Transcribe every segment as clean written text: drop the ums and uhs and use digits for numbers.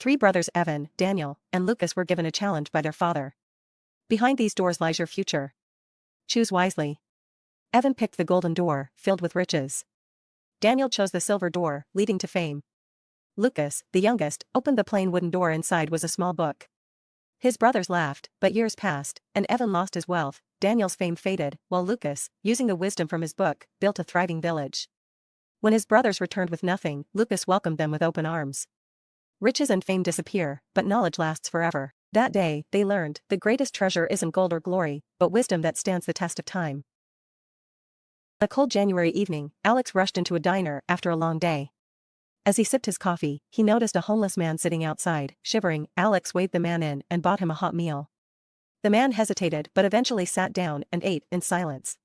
Three brothers Evan, Daniel, and Lucas were given a challenge by their father. Behind these doors lies your future. Choose wisely. Evan picked the golden door, filled with riches. Daniel chose the silver door, leading to fame. Lucas, the youngest, opened the plain wooden door. Inside was a small book. His brothers laughed, but years passed, and Evan lost his wealth. Daniel's fame faded, while Lucas, using the wisdom from his book, built a thriving village. When his brothers returned with nothing, Lucas welcomed them with open arms. Riches and fame disappear, but knowledge lasts forever. That day, they learned, the greatest treasure isn't gold or glory, but wisdom that stands the test of time. On a cold January evening, Alex rushed into a diner after a long day. As he sipped his coffee, he noticed a homeless man sitting outside. Shivering, Alex waved the man in and bought him a hot meal. The man hesitated but eventually sat down and ate in silence.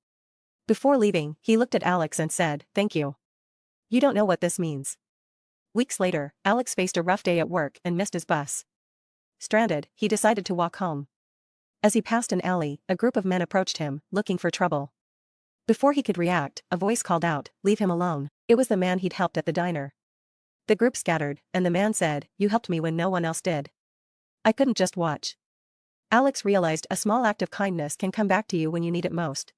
Before leaving, he looked at Alex and said, "Thank you. You don't know what this means." Weeks later, Alex faced a rough day at work and missed his bus. Stranded, he decided to walk home. As he passed an alley, a group of men approached him, looking for trouble. Before he could react, a voice called out, "Leave him alone." It was the man he'd helped at the diner. The group scattered, and the man said, "You helped me when no one else did. I couldn't just watch." Alex realized a small act of kindness can come back to you when you need it most.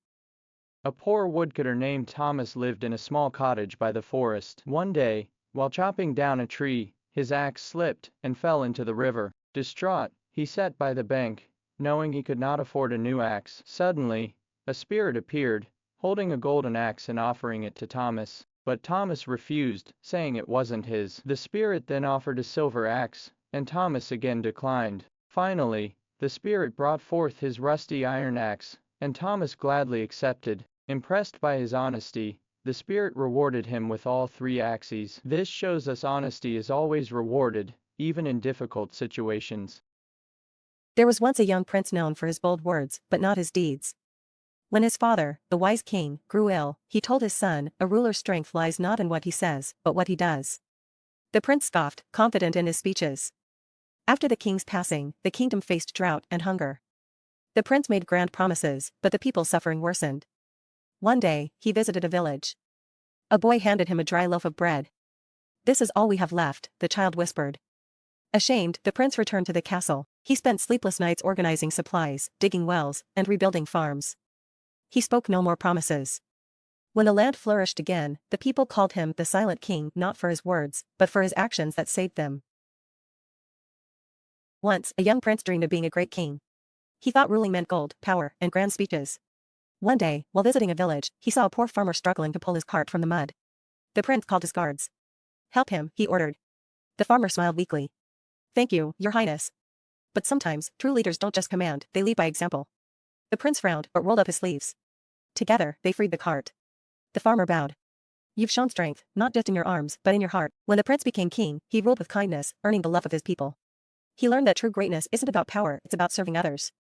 A poor woodcutter named Thomas lived in a small cottage by the forest. One day, while chopping down a tree, his axe slipped and fell into the river. Distraught, he sat by the bank, knowing he could not afford a new axe. Suddenly, a spirit appeared, holding a golden axe and offering it to Thomas. But Thomas refused, saying it wasn't his. The spirit then offered a silver axe, and Thomas again declined. Finally, the spirit brought forth his rusty iron axe, and Thomas gladly accepted. Impressed by his honesty, the spirit rewarded him with all three axes. This shows us honesty is always rewarded, even in difficult situations. There was once a young prince known for his bold words, but not his deeds. When his father, the wise king, grew ill, he told his son, "A ruler's strength lies not in what he says, but what he does." The prince scoffed, confident in his speeches. After the king's passing, the kingdom faced drought and hunger. The prince made grand promises, but the people's suffering worsened. One day, he visited a village. A boy handed him a dry loaf of bread. "This is all we have left," the child whispered. Ashamed, the prince returned to the castle. He spent sleepless nights organizing supplies, digging wells, and rebuilding farms. He spoke no more promises. When the land flourished again, the people called him the Silent King, not for his words, but for his actions that saved them. Once, a young prince dreamed of being a great king. He thought ruling meant gold, power, and grand speeches. One day, while visiting a village, he saw a poor farmer struggling to pull his cart from the mud. The prince called his guards. "Help him," he ordered. The farmer smiled weakly. "Thank you, your highness. But sometimes, true leaders don't just command, they lead by example." The prince frowned, but rolled up his sleeves. Together, they freed the cart. The farmer bowed. "You've shown strength, not just in your arms, but in your heart." When the prince became king, he ruled with kindness, earning the love of his people. He learned that true greatness isn't about power, it's about serving others.